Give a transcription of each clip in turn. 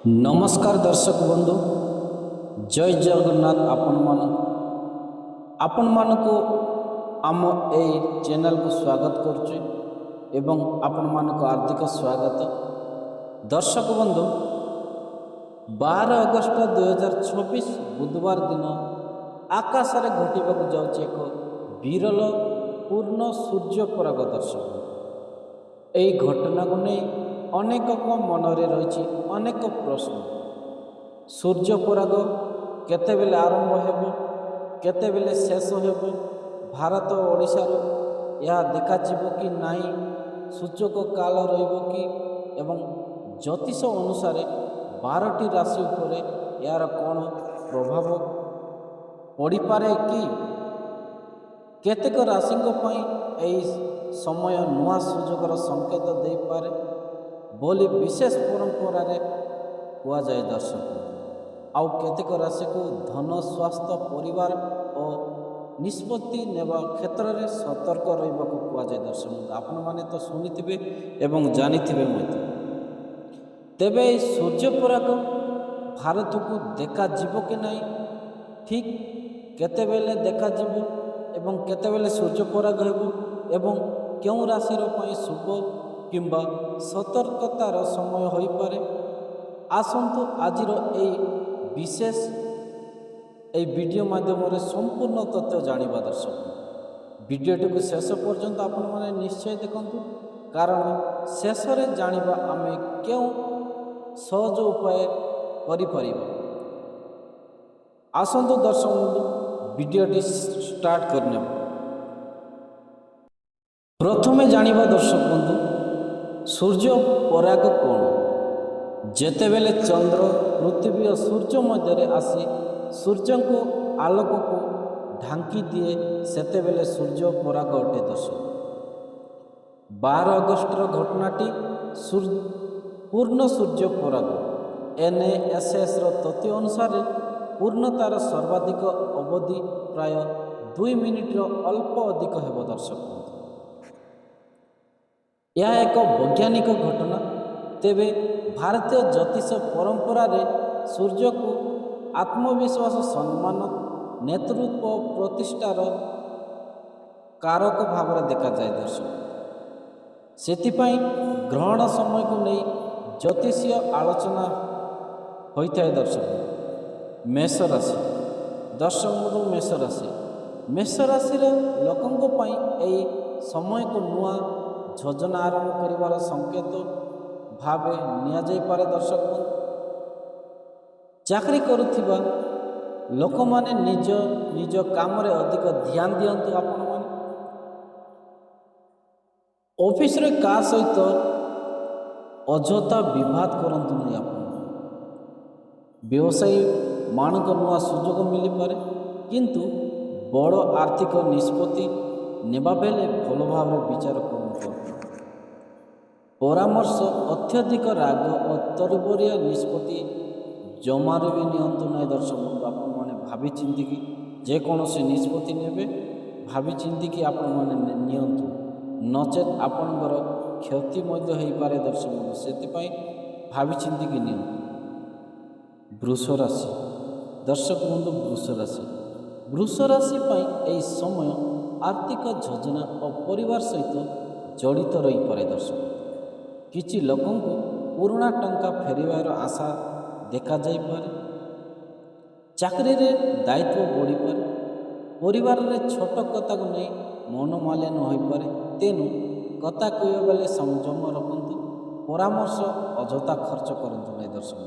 नमस्कार दर्शक बंधु जय जगन्नाथ आपण मानक आम ए चैनल को स्वागत करुचे एवं आपण मानक हार्दिक स्वागत। दर्शक बंधु 12 अगस्त 2026 बुधवार दिन आकाश रे घटिबाक जाउचे एक विरल पूर्ण सूर्यपराग। दर्शक एई घटना को नहीं अनेक मनरे रही अनेक प्रश्न। सूर्यपराग केतेबेले आरंभ हेबो केतेबेले शेष हेबो, भारत और ओडिशार यह देखाजिबो कि नहीं, सूचक काल रहिबो कि एवं ज्योतिष अनुसार 12टी राशि उपरे यार कौन प्रभाव पड़ी पारे कि केतेक राशि समय नुआ सुजोगर संकेत दे पारे बोली विशेष परंपरा रे हुआ जाए। दर्शक आउ केतेक राशि को धन, स्वास्थ्य, परिवार और निष्पत्ति नेबा क्षेत्र में सतर्क रहिबा को हुआ जाए। दर्शक आपण माने तो सुनिथिबे एवं जानिथिबे मते। तेबे सूर्यपराग भारत को देखा जीवो कि नहीं, ठीक केतेबेले देखा जीवो एवं केतेबेले सूर्यपराग हेबो एवं क्यों राशि रो शुभ किंबा सतर्कतार समय होई पारे। आसंतु आजिर ए विशेष ए वीडियो माध्यम संपूर्ण तथ्य जानिबा। दर्शक वीडियोटी को शेष पर्यंत आपण माने निश्चय देखंतु, कारण शेष रे जानिबा आमे क्यों सहज उपाय करि परिबा। आसंतु दर्शक बंधु वीडियोटी स्टार्ट करने। प्रथमे जानिबा दर्शक बंधु सूर्य पराग कौन। जेतेबेले चंद्र, पृथ्वी और सूर्य मध्य आसी सूर्य को आलोक को ढांकी दिए सेतेबेले सूर्य पराग अटे। दर्शक 12 अगस्ट घटनाटी पूर्ण सूर्य पराग। NASS तथ्य अनुसार पूर्णतार सर्वाधिक अवधि प्राय 2 मिनिट अल्प अधिक हेब। दर्शक यह एक वैज्ञानिक घटना। तेबे भारतीय ज्योतिष परंपरा रे सूर्य को आत्मविश्वास, सम्मान, नेतृत्व और प्रतिष्ठार कारक भाव देखा जाए। दर्शक सेतिपाई ग्रहण समय को नहीं ज्योतिषीय आलोचना होता है। दर्शक मेष राशि। दर्शक मेष राशि लोकों समय को नुआ योजना आरंभ करिवार संकेत भावे निया जाई पारे। दर्शक चाकरी करुथिबा लोक माने निज निज काम रे अधिक ध्यान दियंतु। आपण माने ऑफिस रे का सहित अजोता विवाद करंतु नहीं। आपण व्यवसायी मानक नुआ सुजोग मिली पारे, किंतु बड़ आर्थिक निष्पत्ति नेबा बेले भल भाव विचार करंतु। परामर्श अत्यधिक राग और तरबरिया निष्पत्ति जमार भी नियंतु नहीं। दर्शक आपण माने भावी चिंती की जेकोसी निष्पत्ति नेबे भावी चिंती की आपण माने नियंतु, नचेत आपणकर क्षति मध्य होई पारे। दर्शक सेतिपाई भावी चिंती की नियंतु। वृष राशि। दर्शक बंधु वृष राशि पाई समय आर्थिक योजना और परिवार सहित जड़ित रही पारे। दर्शक किछि लोकों को पुराना टंका फेरिबार आशा देखा जाई पारे। चाकरी रे दायित्व बढ़ी पारे। परिवार रे छोट कथा को नहीं मनोमालिन्य होई पारे। तेनु कथा कहबा बेले संयम रखंतु। परामर्श अजथा खर्च करंतु नहीं। दर्शक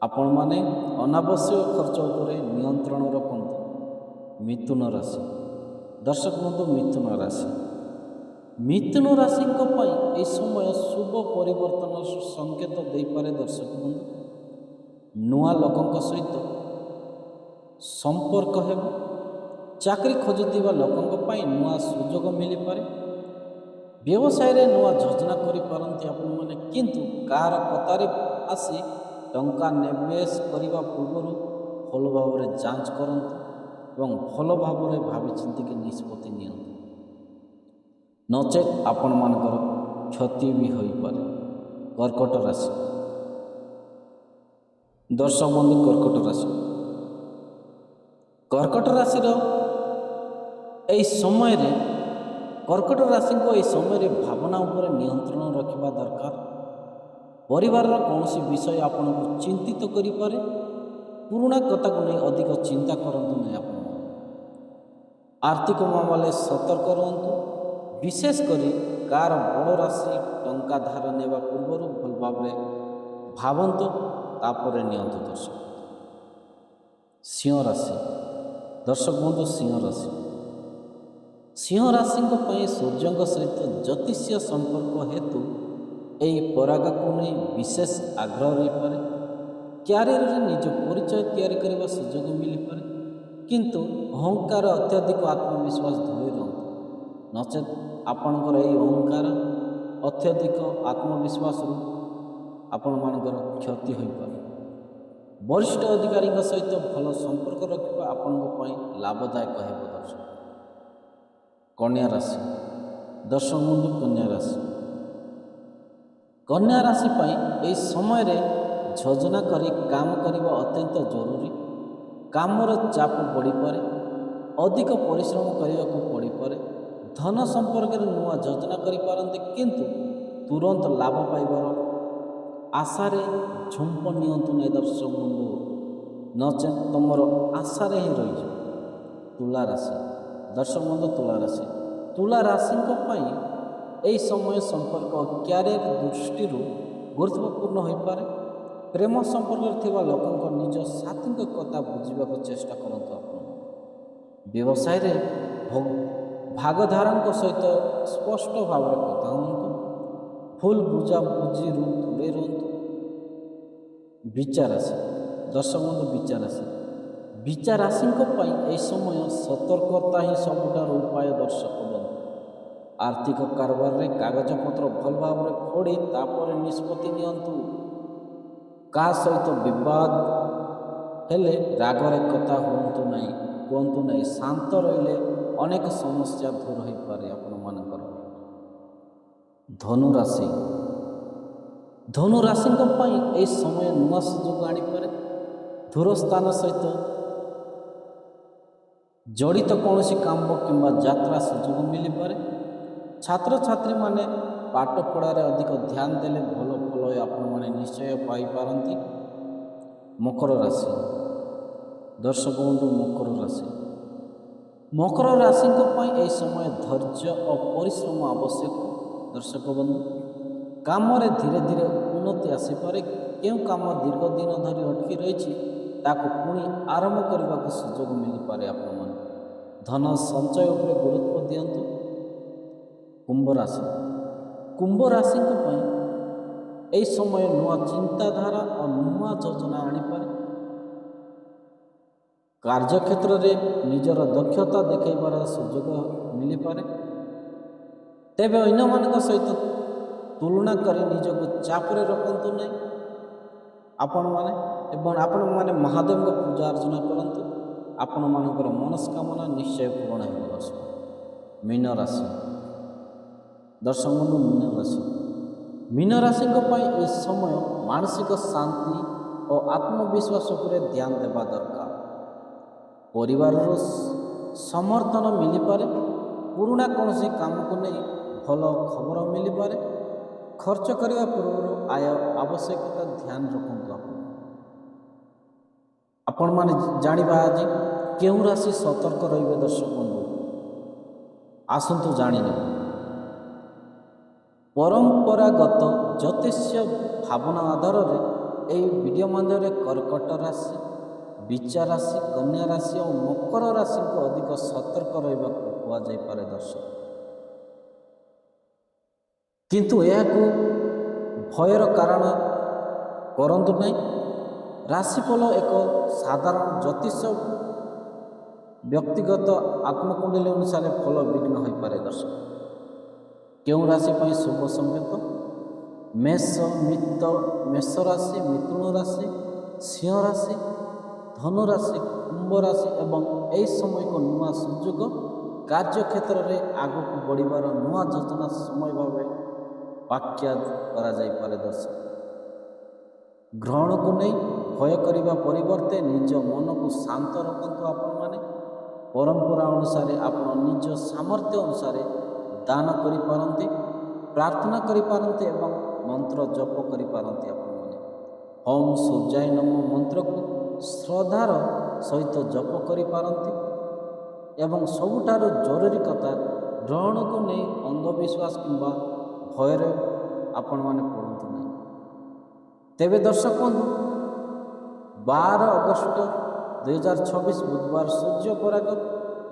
आपण माने अनावश्यक खर्च उपरे नियंत्रण रखंतु। मिथुन राशि। दर्शक बंधु मिथुन राशि ए समय शुभ परिवर्तन संकेत दे पारे। दर्शक बंधु नुआ लोकों सहित संपर्क हेब। चाकरी खोजुथिबा लोकों नुआ सुजोग मिली पारे। व्यवसाय रे नुआ योजना करि पारंती आपण माने, किंतु कार कतारे आसी टंका निवेश करने पूर्व भल भाव जांच करंतु एवं भल भाव भावी चिंती की निष्पत्ति नियंतु, नचेत आपण मानकर क्षति भी होई पारे। कर्कट राशि। ଦର୍ଶକ ବନ୍ଧୁ କର୍କଟ ରାଶିର ଏହି ସମୟରେ କର୍କଟ ରାଶିଙ୍କ ଏହି ସମୟରେ ଭାବନା ଉପରେ ନିୟନ୍ତ୍ରଣ ରଖିବା ଦରକାର। ପରିବାରର କୌଣସି ବିଷୟ ଆପଣଙ୍କୁ ଚିନ୍ତିତ କରିପାରେ। ପୁରୁଣା କଥାକୁ ନେଇ ଅଧିକ ଚିନ୍ତା କରନ୍ତୁ ନାହିଁ। ଆପଣ ଆର୍ଥିକ ମାମଲାରେ ସତର୍କ ରୁହନ୍ତୁ। ବିଶେଷ କରି କାହାର ବଡ଼ ରାଶି ଟଙ୍କା ଧାର ନେବା ପୂର୍ବରୁ ଭଲ ଭାବରେ ଭାବନ୍ତୁ, ତାପରେ ନିଅନ୍ତୁ। ସିଂହ ରାଶି। ଦର୍ଶକ ବନ୍ଧୁ, ସିଂହ ରାଶିଙ୍କ ପାଇଁ ସୂର୍ଯ୍ୟଙ୍କ ସହିତ ଜ୍ୟୋତିଷୀୟ ସମ୍ପର୍କ ହେତୁ ଏହି ପରାଗକୁ ନେଇ ବିଶେଷ ଆଗ୍ରହ ରହିପାରେ। କ୍ୟାରିୟରରେ ନିଜ ପରିଚୟ ତିଆରି କରିବା ସୁଯୋଗ ମିଳିପାରେ, କିନ୍ତୁ ଅହଙ୍କାର ଅତ୍ୟଧିକ ଆତ୍ମବିଶ୍ୱାସ ଦୂରେଇ ରୁହନ୍ତୁ। ନଚେତ୍ ଆପଣଙ୍କର ଏହି ଅହଙ୍କାର ଅତ୍ୟଧିକ ଆତ୍ମବିଶ୍ୱାସରୁ ଆପଣମାନଙ୍କର କ୍ଷତି ହୋଇପାରେ। ବରିଷ୍ଠ ଅଧିକାରୀଙ୍କ ସହିତ ଭଲ ସମ୍ପର୍କ ରଖିବା ଆପଣଙ୍କ ପାଇଁ ଲାଭଦାୟକ ହେବ। କନ୍ୟା ରାଶି। ଦର୍ଶକ ବନ୍ଧୁ, କନ୍ୟା ରାଶି ପାଇଁ ଏହି ସମୟରେ ଯୋଜନା କରି କାମ କରିବା ଅତ୍ୟନ୍ତ ଜରୁରୀ। କାମର ଚାପ ବଢ଼ିପାରେ, ଅଧିକ ପରିଶ୍ରମ କରିବାକୁ ପଡ଼ିପାରେ। ଧନ ସମ୍ପର୍କରେ ନୂଆ ଯୋଜନା କରିପାରନ୍ତି, କିନ୍ତୁ ତୁରନ୍ତ ଲାଭ ପାଇବାର ଆଶାରେ ଝୁମ୍ପ ନିଅନ୍ତୁ ନାହିଁ। ଦର୍ଶକ ବନ୍ଧୁ, ନଚେତ୍ ତୁମର ଆଶାରେ ହିଁ ରହିଯିବ। ତୁଳା ରାଶି। ଦର୍ଶକ ବନ୍ଧୁ, ତୁଳା ରାଶିଙ୍କ ପାଇଁ ଏହି ସମୟ ସମ୍ପର୍କ କ୍ୟାରିୟର ଦୃଷ୍ଟିରୁ ଗୁରୁତ୍ୱପୂର୍ଣ୍ଣ ହୋଇପାରେ। ପ୍ରେମ ସମ୍ପର୍କରେ ଥିବା ଲୋକଙ୍କ ନିଜ ସାଥୀଙ୍କ କଥା ବୁଝିବାକୁ ଚେଷ୍ଟା କରନ୍ତୁ। ଆପଣ ବ୍ୟବସାୟରେ ଭାଗଧାରଙ୍କ ସହିତ ସ୍ପଷ୍ଟ ଭାବରେ କଥା ହୁଅନ୍ତୁ। ଭୁଲ ବୁଝାବୁଝିରୁ ଦୂରେଇ ରୁହନ୍ତୁ। ବିଚା ରାଶି। ଦର୍ଶକ ବନ୍ଧୁ, ବିଚା ରାଶିଙ୍କ ପାଇଁ ଏହି ସମୟ ସତର୍କତା ହିଁ ସବୁଠାରୁ ଉପାୟ। ଦର୍ଶକ ବନ୍ଧୁ, ଆର୍ଥିକ କାରବାରରେ କାଗଜପତ୍ର ଭଲ ଭାବରେ ପଢ଼ି ତାପରେ ନିଷ୍ପତ୍ତି ନିଅନ୍ତୁ। କାହା ସହିତ ବିବାଦ ହେଲେ ରାଗରେ କଥା କୁହନ୍ତୁ ନାହିଁ। ଶାନ୍ତ ରହିଲେ ଅନେକ ସମସ୍ୟା ଦୂର ହୋଇପାରେ ଆପଣମାନଙ୍କର। ଧନୁ ରାଶିଙ୍କ ପାଇଁ ଏହି ସମୟ ନୂଆ ସୁଯୋଗ ଆଣିପାରେ। ଦୂର ସ୍ଥାନ ସହିତ ଜଡ଼ିତ କୌଣସି କାମ କିମ୍ବା ଯାତ୍ରା ସୁଯୋଗ ମିଳିପାରେ। ଛାତ୍ରଛାତ୍ରୀମାନେ ପାଠପଢ଼ାରେ ଅଧିକ ଧ୍ୟାନ ଦେଲେ ଭଲ ଫଳ ଆପଣମାନେ ନିଶ୍ଚୟ ପାଇପାରନ୍ତି। ମକର ରାଶି। ଦର୍ଶକ ବନ୍ଧୁ, ମକର ରାଶିଙ୍କ ପାଇଁ ଏହି ସମୟ ଧୈର୍ଯ୍ୟ ଓ ପରିଶ୍ରମ ଆବଶ୍ୟକ। ଦର୍ଶକ ବନ୍ଧୁ, କାମରେ ଧୀରେ ଧୀରେ ଉନ୍ନତି ଆସିପାରେ। କେଉଁ କାମ ଦୀର୍ଘ ଦିନ ଧରି ଅଟକି ରହିଛି ତାକୁ ପୁଣି ଆରମ୍ଭ କରିବାକୁ ସୁଯୋଗ ମିଳିପାରେ ଆପଣମାନେ। ଧନ ସଞ୍ଚୟ ଉପରେ ଗୁରୁତ୍ୱ ଦିଅନ୍ତୁ। କୁମ୍ଭ ରାଶିଙ୍କ ପାଇଁ ଏହି ସମୟ ନୂଆ ଚିନ୍ତାଧାରା ଓ ନୂଆ ଯୋଜନା ଆଣିପାରେ। କାର୍ଯ୍ୟକ୍ଷେତ୍ରରେ ନିଜର ଦକ୍ଷତା ଦେଖାଇବାର ସୁଯୋଗ ମିଳିପାରେ। ତେବେ ଅନ୍ୟମାନଙ୍କ ସହିତ ତୁଳନା କରି ନିଜକୁ ଚାପରେ ରଖନ୍ତୁ ନାହିଁ। ଆପଣମାନେ ମହାଦେବଙ୍କ ପୂଜା ଅର୍ଚ୍ଚନା କରନ୍ତୁ। ଆପଣମାନଙ୍କର ମନସ୍କାମନା ନିଶ୍ଚୟ ପୂରଣ ହେବ। ମୀନ ରାଶି। ଦର୍ଶକ ବନ୍ଧୁ, ମୀନ ରାଶିଙ୍କ ପାଇଁ ଏହି ସମୟ ମାନସିକ ଶାନ୍ତି ଓ ଆତ୍ମବିଶ୍ୱାସ ଉପରେ ଧ୍ୟାନ ଦେବା ଦରକାର। ପରିବାରର ସମର୍ଥନ ମିଳିପାରେ। ପୁରୁଣା କୌଣସି କାମକୁ ନେଇ ଭଲ ଖବର ମିଳିପାରେ। ଖର୍ଚ୍ଚ କରିବା ପୂର୍ବରୁ ଆୟ ଆବଶ୍ୟକତା ଧ୍ୟାନ ରଖନ୍ତୁ। ଆପଣମାନେ ଜାଣିବା ଆଜି କେଉଁ ରାଶି ସତର୍କ ରହିବେ। ଦର୍ଶକ ବନ୍ଧୁ, ଆସନ୍ତୁ ଜାଣିନେବା। ପରମ୍ପରାଗତ ଜ୍ୟୋତିଷ ଭାବନା ଆଧାରରେ ଏହି ଭିଡ଼ିଓ ମାଧ୍ୟମରେ କର୍କଟ ରାଶି, ବିଚା ରାଶି, କନ୍ୟା ରାଶି ଓ ମକର ରାଶିଙ୍କୁ ଅଧିକ ସତର୍କ ରହିବାକୁ କୁହାଯାଇପାରେ। ଦର୍ଶକ, କିନ୍ତୁ ଏହାକୁ ଭୟର କାରଣ କରନ୍ତୁ ନାହିଁ। ରାଶିଫଳ ଏକ ସାଧାରଣ ଜ୍ୟୋତିଷ ବ୍ୟକ୍ତିଗତ ଆତ୍ମକୁଣ୍ଡଳୀ ଅନୁସାରେ ଫଳ ବିଘ୍ନ ହୋଇପାରେ। ଦର୍ଶକ, କେଉଁ ରାଶି ପାଇଁ ଶୁଭ ସଂକେତ? ମେଷ ରାଶି, ମିଥୁନ ରାଶି, ସିଂହ ରାଶି, ଧନୁ ରାଶି, କୁମ୍ଭ ରାଶି ଏବଂ ଏହି ସମୟକୁ ନୂଆ ସୁଯୋଗ, କାର୍ଯ୍ୟକ୍ଷେତ୍ରରେ ଆଗକୁ ବଢ଼ିବାର ନୂଆ ଯୋଜନା ସମୟ ଭାବେ ବ୍ୟାଖ୍ୟା କରାଯାଇପାରେ। ଦର୍ଶକ, ଗ୍ରହଣକୁ ନେଇ ଭୟ କରିବା ପରିବର୍ତ୍ତେ ନିଜ ମନକୁ ଶାନ୍ତ ରଖନ୍ତୁ। ଆପଣମାନେ ପରମ୍ପରା ଅନୁସାରେ ଆପଣ ନିଜ ସାମର୍ଥ୍ୟ ଅନୁସାରେ ଦାନ କରିପାରନ୍ତି, ପ୍ରାର୍ଥନା କରିପାରନ୍ତି ଏବଂ ମନ୍ତ୍ର ଜପ କରିପାରନ୍ତି। ଆପଣମାନେ ଓମ୍ ସୂର୍ଯ୍ୟାୟ ନମଃ ମନ୍ତ୍ରକୁ ଶ୍ରଦ୍ଧାର ସହିତ ଜପ କରିପାରନ୍ତି ଏବଂ ସବୁଠାରୁ ଜରୁରୀ କଥା, ଗ୍ରହଣକୁ ନେଇ ଅନ୍ଧବିଶ୍ୱାସ କିମ୍ବା ଭୟରେ ଆପଣମାନେ ପଡ଼ନ୍ତୁ ନାହିଁ। ତେବେ ଦର୍ଶକ ବନ୍ଧୁ, 12 ଅଗଷ୍ଟ 2026 ବୁଧବାର ସୂର୍ଯ୍ୟ ପରାଗ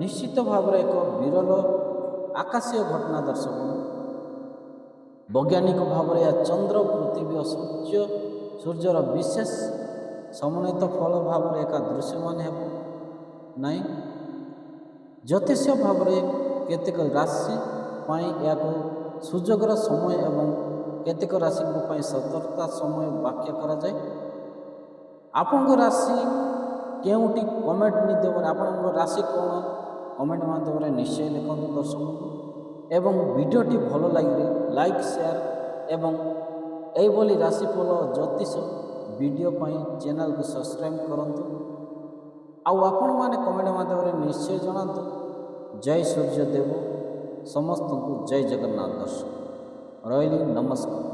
ନିଶ୍ଚିତ ଭାବରେ ଏକ ବିରଳ ଆକାଶୀୟ ଘଟଣା। ଦର୍ଶକ ବନ୍ଧୁ, ବୈଜ୍ଞାନିକ ଭାବରେ ଏହା ଚନ୍ଦ୍ର, ପୃଥିବୀ ଓ ସୂର୍ଯ୍ୟର ବିଶେଷ ସମନ୍ୱିତ ଫଳ ଭାବରେ ଏକା ଦୃଶ୍ୟମାନ ହେବ ନାହିଁ। ଜ୍ୟୋତିଷ ଭାବରେ କେତେକ ରାଶି ପାଇଁ ଏହାକୁ ସୁଯୋଗର ସମୟ ଏବଂ କେତେକ ରାଶିଙ୍କ ପାଇଁ ସତର୍କତା ସମୟ ବ୍ୟାଖ୍ୟା କରାଯାଏ। ଆପଣଙ୍କ ରାଶି କେଉଁଠି କମେଣ୍ଟ ମାଧ୍ୟମରେ, ଆପଣଙ୍କ ରାଶି କ'ଣ କମେଣ୍ଟ ମାଧ୍ୟମରେ ନିଶ୍ଚୟ ଲେଖନ୍ତୁ ଦର୍ଶକ ବନ୍ଧୁ। ଏବଂ ଭିଡ଼ିଓଟି ଭଲ ଲାଗିଲେ ଲାଇକ୍, ସେୟାର ଏବଂ ଏହିଭଳି ରାଶିଫଳ ଜ୍ୟୋତିଷ ଭିଡ଼ିଓ ପାଇଁ ଚ୍ୟାନେଲକୁ ସବସ୍କ୍ରାଇବ୍ କରନ୍ତୁ। ଆଉ ଆପଣମାନେ କମେଣ୍ଟ ମାଧ୍ୟମରେ ନିଶ୍ଚୟ ଜଣାନ୍ତୁ। ଜୟ ସୂର୍ଯ୍ୟଦେବ ସମସ୍ତଙ୍କୁ, ଜୟ ଜଗନ୍ନାଥ। ଦର୍ଶକ ରହିଲି, ନମସ୍କାର।